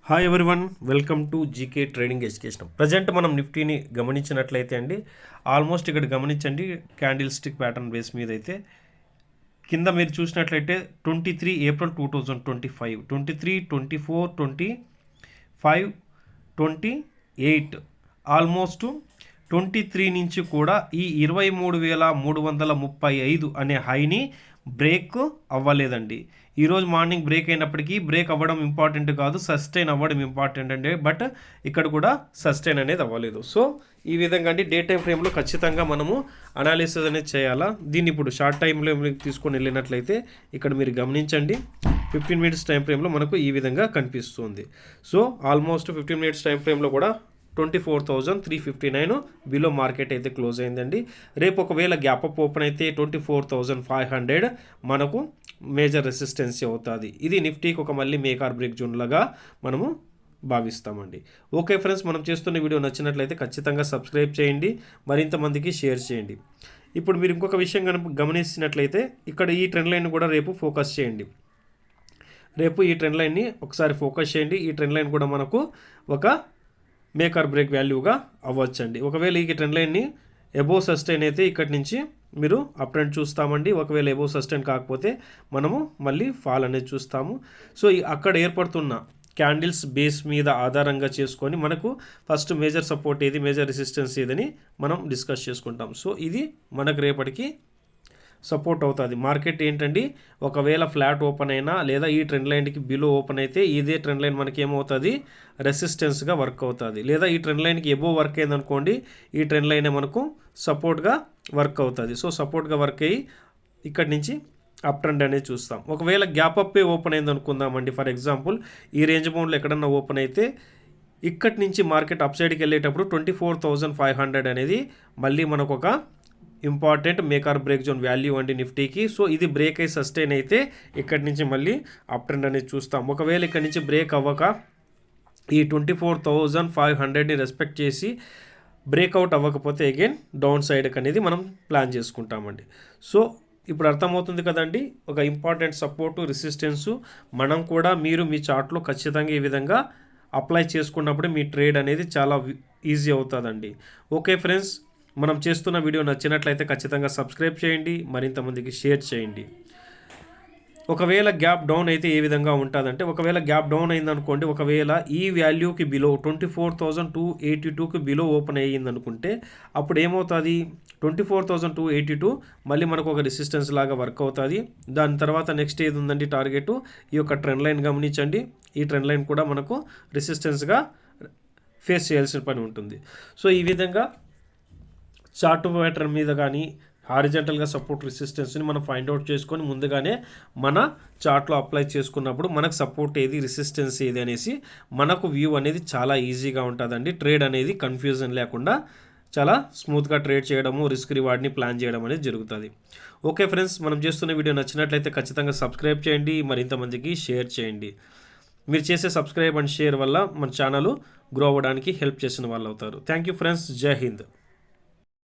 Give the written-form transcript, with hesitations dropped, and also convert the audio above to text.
Hi everyone, welcome to GK trading education. Present మనం నిఫ్టీని గమనించినట్లయితే అండి, ఆల్మోస్ట్ ఇక్కడ గమనించండి, క్యాండిల్ స్టిక్ ప్యాటర్న్ బేస్ మీద అయితే కింద మీరు చూసినట్లయితే 23 ఏప్రిల్ 2025, 23, 24, 25, 28 ఆల్మోస్ట్ 23 నుంచి కూడా ఈ 23,335 అనే హైని బ్రేక్ అవ్వలేదండి. ఈరోజు మార్నింగ్ బ్రేక్ అయినప్పటికీ బ్రేక్ అవ్వడం ఇంపార్టెంట్ కాదు, సస్టైన్ అవ్వడం ఇంపార్టెంట్ అండి. బట్ ఇక్కడ కూడా సస్టైన్ అనేది అవ్వలేదు. సో ఈ విధంగా అండి డే టైం ఫ్రేమ్లో ఖచ్చితంగా మనము అనాలిసిస్ అనేది చేయాలా. దీన్ని ఇప్పుడు షార్ట్ టైంలో తీసుకొని వెళ్ళినట్లయితే ఇక్కడ మీరు గమనించండి, 15 మినిట్స్ టైం ఫ్రేమ్లో మనకు ఈ విధంగా కనిపిస్తుంది. సో ఆల్మోస్ట్ 15 మినిట్స్ టైం ఫ్రేమ్లో కూడా 24,359 బిలో మార్కెట్ అయితే క్లోజ్ అయిందండి. రేపు ఒకవేళ గ్యాప్ అప్ ఓపెన్ అయితే 24,500 మనకు మేజర్ రెసిస్టెన్సీ అవుతుంది. ఇది నిఫ్టీకి ఒక మళ్ళీ మేక్ ఆర్ బ్రేక్ జోన్ లాగా మనము భావిస్తామండి. ఓకే ఫ్రెండ్స్, మనం చేస్తున్న వీడియో నచ్చినట్లయితే ఖచ్చితంగా సబ్స్క్రైబ్ చేయండి, మరింత మందికి షేర్ చేయండి. ఇప్పుడు మీరు ఇంకొక విషయం గమనించినట్లయితే ఇక్కడ ఈ ట్రెండ్ లైన్ కూడా రేపు ఫోకస్ చేయండి. రేపు ఈ ట్రెండ్ లైన్ని ఒకసారి ఫోకస్ చేయండి. ఈ ట్రెండ్ లైన్ కూడా మనకు ఒక మేక్ ఆర్ బ్రేక్ వాల్యూగా అవ్వచ్చండి. ఒకవేళ ఈ ట్రెండ్ లైన్ని ఎబోవ్ సస్టైన్ అయితే ఇక్కడి నుంచి మీరు అప్ ట్రెండ్ చూస్తామండి. ఒకవేళ ఎబోవ్ సస్టైన్ కాకపోతే మనము మళ్ళీ ఫాల్ అనేది చూస్తాము. సో అక్కడ ఏర్పడుతున్న క్యాండిల్స్ బేస్ మీద ఆధారంగా చేసుకొని మనకు ఫస్ట్ మేజర్ సపోర్ట్ ఏది, మేజర్ రెసిస్టెన్స్ ఏదని మనం డిస్కస్ చేసుకుంటాం. సో ఇది మనకు రేపటికి సపోర్ట్ అవుతుంది. మార్కెట్ ఏంటండి, ఒకవేళ ఫ్లాట్ ఓపెన్ అయినా లేదా ఈ ట్రెండ్ లైన్కి బిలో ఓపెన్ అయితే ఇదే ట్రెండ్ లైన్ మనకి ఏమవుతుంది, రెసిస్టెన్స్గా వర్క్ అవుతుంది. లేదా ఈ ట్రెండ్ లైన్కి ఎబో వర్క్ అయింది అనుకోండి, ఈ ట్రెండ్ లైనే మనకు సపోర్ట్గా వర్క్ అవుతుంది. సో సపోర్ట్గా వర్క్ అయ్యి ఇక్కడి నుంచి అప్ ట్రెండ్ అనేది చూస్తాం. ఒకవేళ గ్యాప్ అప్పే ఓపెన్ అయింది అనుకుందామండి, ఫర్ ఎగ్జాంపుల్ ఈ రేంజ్ బౌండ్లో ఎక్కడన్నా ఓపెన్ అయితే ఇక్కడి నుంచి మార్కెట్ అప్ సైడ్కి వెళ్ళేటప్పుడు 24,500 అనేది మళ్ళీ మనకు ఒక important make or break zone value అండి నిఫ్టీకి. సో ఇది బ్రేక్ అయి సస్టైన్ అయితే ఇక్కడి నుంచి మళ్ళీ అప్ ట్రెండ్ అనేది చూస్తాం. ఒకవేళ ఇక్కడి నుంచి బ్రేక్ అవ్వక ఈ 24,500ని రెస్పెక్ట్ చేసి బ్రేక్అవుట్ అవ్వకపోతే అగైన్ డౌన్ సైడ్కి అనేది మనం ప్లాన్ చేసుకుంటామండి. సో ఇప్పుడు అర్థమవుతుంది కదండి, ఒక ఇంపార్టెంట్ సపోర్టు రెసిస్టెన్సు మనం కూడా మీరు మీ చార్ట్లో ఖచ్చితంగా ఈ విధంగా అప్లై చేసుకున్నప్పుడు మీ ట్రేడ్ అనేది చాలా ఈజీ అవుతుందండి. ఓకే ఫ్రెండ్స్, మనం చేస్తున్న వీడియో నచ్చినట్లయితే ఖచ్చితంగా సబ్స్క్రైబ్ చేయండి, మరింత మందికి షేర్ చేయండి. ఒకవేళ గ్యాప్ డౌన్ అయితే ఏ విధంగా ఉంటుందంటే, ఒకవేళ గ్యాప్ డౌన్ అయిందనుకోండి, ఒకవేళ ఈ వాల్యూకి బిలో 24,282కి బిలో ఓపెన్ అయ్యింది అనుకుంటే అప్పుడు ఏమవుతుంది, 24,282 మళ్ళీ మనకు ఒక రెసిస్టెన్స్ లాగా వర్క్ అవుతుంది. దాని తర్వాత నెక్స్ట్ ఏది ఉందండి టార్గెట్, ఈ యొక్క ట్రెండ్ లైన్ గమనించండి. ఈ ట్రెండ్ లైన్ కూడా మనకు రెసిస్టెన్స్గా ఫేస్ చేయాల్సిన పని ఉంటుంది. సో ఈ విధంగా చార్ట్ ప్యాటర్న్ మీద కానీ హారిజంటల్గా సపోర్ట్ రెసిస్టెన్స్ని మనం ఫైండ్ అవుట్ చేసుకొని ముందుగానే మన చార్ట్లో అప్లై చేసుకున్నప్పుడు మనకు సపోర్ట్ ఏది, రెసిస్టెన్స్ ఏది అనేసి మనకు వ్యూ అనేది చాలా ఈజీగా ఉంటుందండి. ట్రేడ్ అనేది కన్ఫ్యూజన్ లేకుండా చాలా స్మూత్గా ట్రేడ్ చేయడము, రిస్క్ రివార్డ్ని ప్లాన్ చేయడం అనేది జరుగుతుంది. ఓకే ఫ్రెండ్స్, మనం చేస్తున్న వీడియో నచ్చినట్లయితే ఖచ్చితంగా సబ్స్క్రైబ్ చేయండి, మరింత మందికి షేర్ చేయండి. మీరు చేసే సబ్స్క్రైబ్ అండ్ షేర్ వల్ల మన ఛానల్ గ్రో అవ్వడానికి హెల్ప్ చేసిన వాళ్ళు అవుతారు. థ్యాంక్ యూ ఫ్రెండ్స్, జై హింద్.